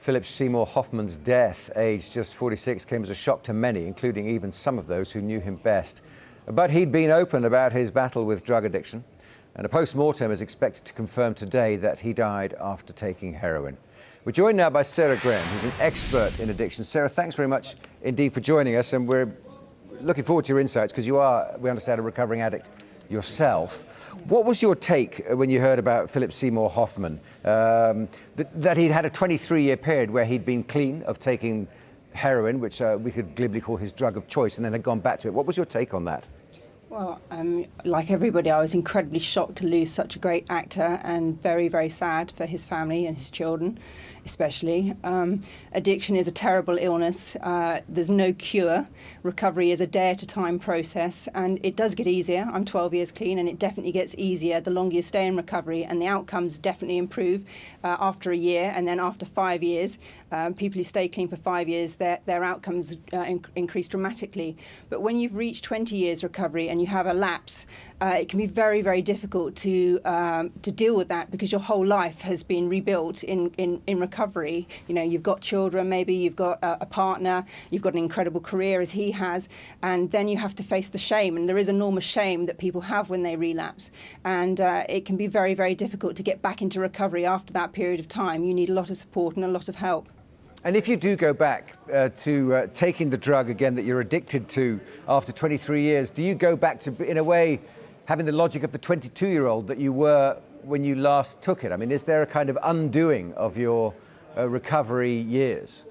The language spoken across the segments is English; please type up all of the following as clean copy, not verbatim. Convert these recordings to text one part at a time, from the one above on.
Philip Seymour Hoffman's death, aged just 46, came as a shock to many, including even some of those who knew him best. But he'd been open about his battle with drug addiction, and a post-mortem is expected to confirm today that he died after taking heroin. We're joined now by Sarah Graham, who's an expert in addiction. Sarah, thanks very much indeed for joining us, and we're looking forward to your insights because you are, we understand, a recovering addict yourself. What was your take when you heard about Philip Seymour Hoffman, that he'd had a 23-year period where he'd been clean of taking heroin, which we could glibly call his drug of choice, and then had gone back to it? What was your take on that? Well, like everybody, I was incredibly shocked to lose such a great actor, and very, very sad for his family and his children, especially. Addiction is a terrible illness. There's no cure. Recovery is a day-at-a-time process, and it does get easier. I'm 12 years clean, and it definitely gets easier the longer you stay in recovery, and the outcomes definitely improve after a year, and then after 5 years. People who stay clean for 5 years, their outcomes increase dramatically. But when you've reached 20 years recovery and you have a lapse, it can be very, very difficult to deal with that, because your whole life has been rebuilt in recovery. You know, you've got children, maybe you've got a partner, you've got an incredible career as he has, and then you have to face the shame. And there is enormous shame that people have when they relapse, and it can be very, very difficult to get back into recovery after that period of time. You need a lot of support and a lot of help. And if you do go back to taking the drug again that you're addicted to after 23 years, do you go back to, in a way, having the logic of the 22-year-old that you were when you last took it? I mean, is there a kind of undoing of your recovery years?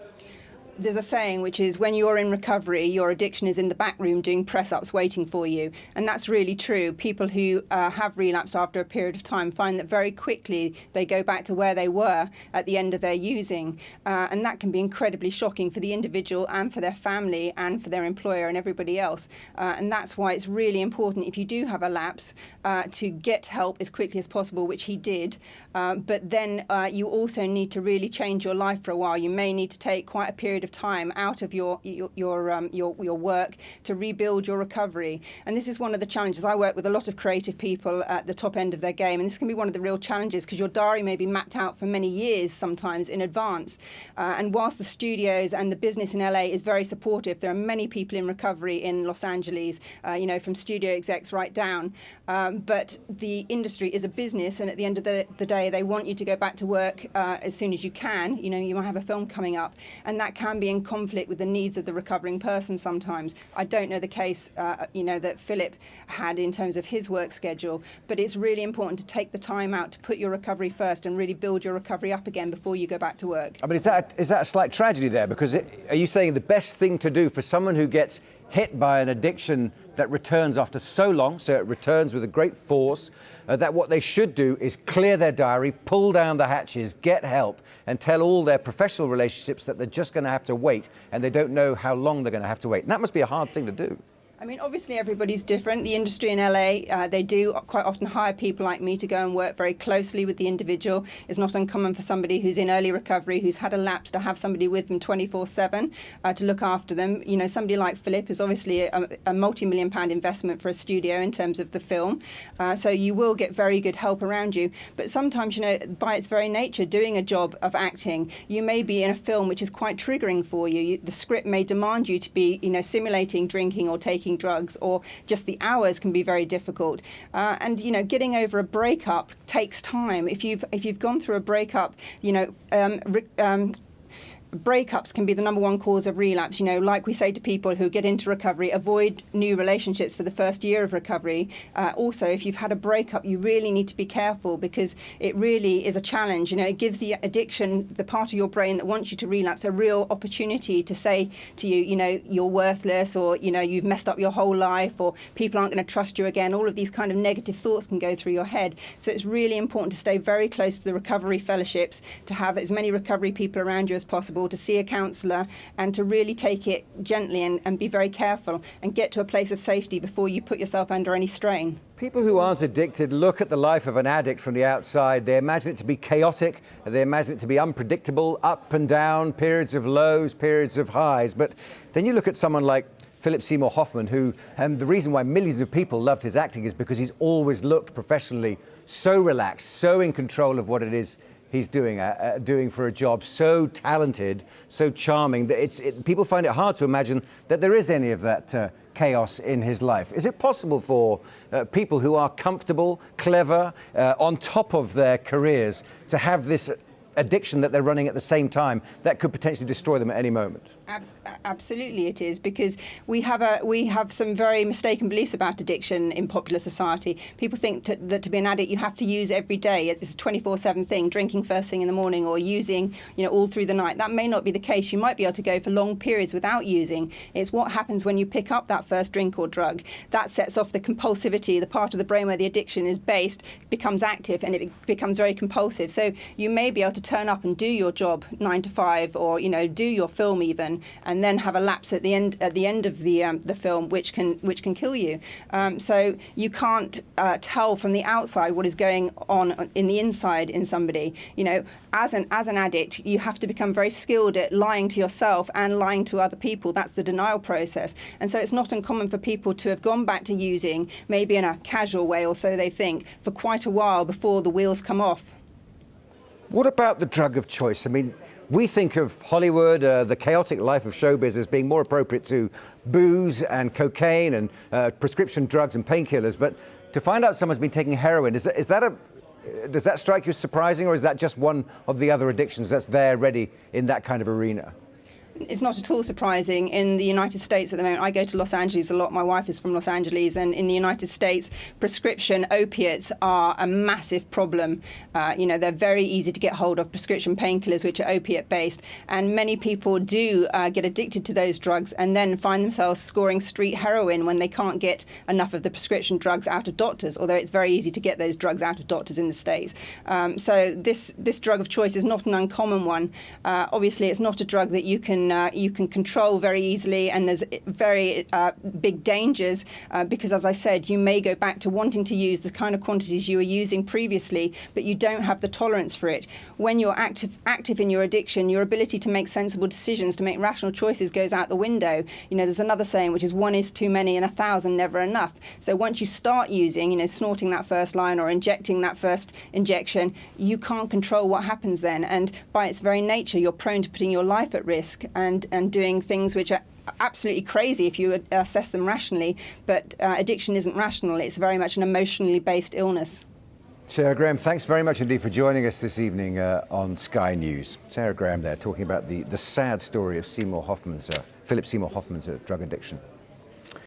There's a saying which is, when you're in recovery, your addiction is in the back room doing press-ups waiting for you. And that's really true. People who have relapsed after a period of time find that very quickly they go back to where they were at the end of their using. And that can be incredibly shocking for the individual and for their family and for their employer and everybody else. And that's why it's really important, if you do have a lapse, to get help as quickly as possible, which he did. But then you also need to really change your life for a while. You may need to take quite a period of time out of your work to rebuild your recovery. And this is one of the challenges. I work with a lot of creative people at the top end of their game, and this can be one of the real challenges, because your diary may be mapped out for many years sometimes in advance. And whilst the studios and the business in LA is very supportive, there are many people in recovery in Los Angeles, you know, from studio execs right down. But the industry is a business, and at the end of the day, they want you to go back to work as soon as you can. You know, you might have a film coming up, and that can be in conflict with the needs of the recovering person sometimes. I don't know the case, you know, that Philip had in terms of his work schedule, but it's really important to take the time out to put your recovery first and really build your recovery up again before you go back to work. I mean, is that a slight tragedy there? Because are you saying the best thing to do for someone who gets hit by an addiction that returns after so long, so it returns with a great force, that what they should do is clear their diary, pull down the hatches, get help, and tell all their professional relationships that they're just going to have to wait, and they don't know how long they're going to have to wait? And that must be a hard thing to do. I mean, obviously everybody's different. The industry in LA, they do quite often hire people like me to go and work very closely with the individual. It's not uncommon for somebody who's in early recovery, who's had a lapse, to have somebody with them 24/7 to look after them. You know, somebody like Philip is obviously a multi-million-pound investment for a studio in terms of the film. So you will get very good help around you. But sometimes, you know, by its very nature, doing a job of acting, you may be in a film which is quite triggering for you. The script may demand you to be, you know, simulating drinking or taking drugs, or just the hours can be very difficult. And you know, getting over a breakup takes time. If you've gone through a breakup, you know, breakups can be the number one cause of relapse. You know, like we say to people who get into recovery, avoid new relationships for the first year of recovery. Also, if you've had a breakup, you really need to be careful, because it really is a challenge. You know, it gives the addiction, the part of your brain that wants you to relapse, a real opportunity to say to you, you know, you're worthless, or, you know, you've messed up your whole life, or people aren't going to trust you again. All of these kind of negative thoughts can go through your head. So it's really important to stay very close to the recovery fellowships, to have as many recovery people around you as possible, to see a counsellor, and to really take it gently and be very careful and get to a place of safety before you put yourself under any strain. People who aren't addicted look at the life of an addict from the outside. They imagine it to be chaotic, they imagine it to be unpredictable, up and down, periods of lows, periods of highs. But then you look at someone like Philip Seymour Hoffman, who, and the reason why millions of people loved his acting is because he's always looked professionally so relaxed, so in control of what it is he's doing for a job, so talented, so charming, that people find it hard to imagine that there is any of that chaos in his life. Is it possible for people who are comfortable, clever, on top of their careers, to have this addiction that they're running at the same time that could potentially destroy them at any moment? Absolutely it is, because we have some very mistaken beliefs about addiction in popular society. People think that to be an addict you have to use every day. It's a 24/7 thing, drinking first thing in the morning or using all through the night. That may not be the case. You might be able to go for long periods without using. It's what happens when you pick up that first drink or drug. That sets off the compulsivity, the part of the brain where the addiction is based becomes active and it becomes very compulsive. So you may be able to turn up and do your job 9 to 5 or do your film even, and then have a lapse at the end of the film, which can kill you. So you can't tell from the outside what is going on in the inside in somebody. As an addict, you have to become very skilled at lying to yourself and lying to other people. That's the denial process. And so it's not uncommon for people to have gone back to using, maybe in a casual way, or so they think, for quite a while before the wheels come off. What about the drug of choice? I mean, we think of Hollywood, the chaotic life of showbiz, as being more appropriate to booze and cocaine and prescription drugs and painkillers. But to find out someone's been taking heroin, does that strike you as surprising, or is that just one of the other addictions that's there ready in that kind of arena? It's not at all surprising. In the United States at the moment, I go to Los Angeles a lot. My wife is from Los Angeles, and in the United States, prescription opiates are a massive problem. They're very easy to get hold of, prescription painkillers, which are opiate-based, and many people do get addicted to those drugs and then find themselves scoring street heroin when they can't get enough of the prescription drugs out of doctors, although it's very easy to get those drugs out of doctors in the States. So this drug of choice is not an uncommon one. Obviously, it's not a drug that you can control very easily, and there's very big dangers because, as I said, you may go back to wanting to use the kind of quantities you were using previously, but you don't have the tolerance for it. When you're active in your addiction, your ability to make sensible decisions, to make rational choices, goes out the window. There's another saying, which is 1 is too many and 1,000 never enough. So once you start using, snorting that first line or injecting that first injection, you can't control what happens then, and by its very nature, you're prone to putting your life at risk and doing things which are absolutely crazy if you assess them rationally. But addiction isn't rational. It's very much an emotionally based illness. Sarah Graham, thanks very much indeed for joining us this evening on Sky News. Sarah Graham there talking about the sad story of Philip Seymour Hoffman's drug addiction.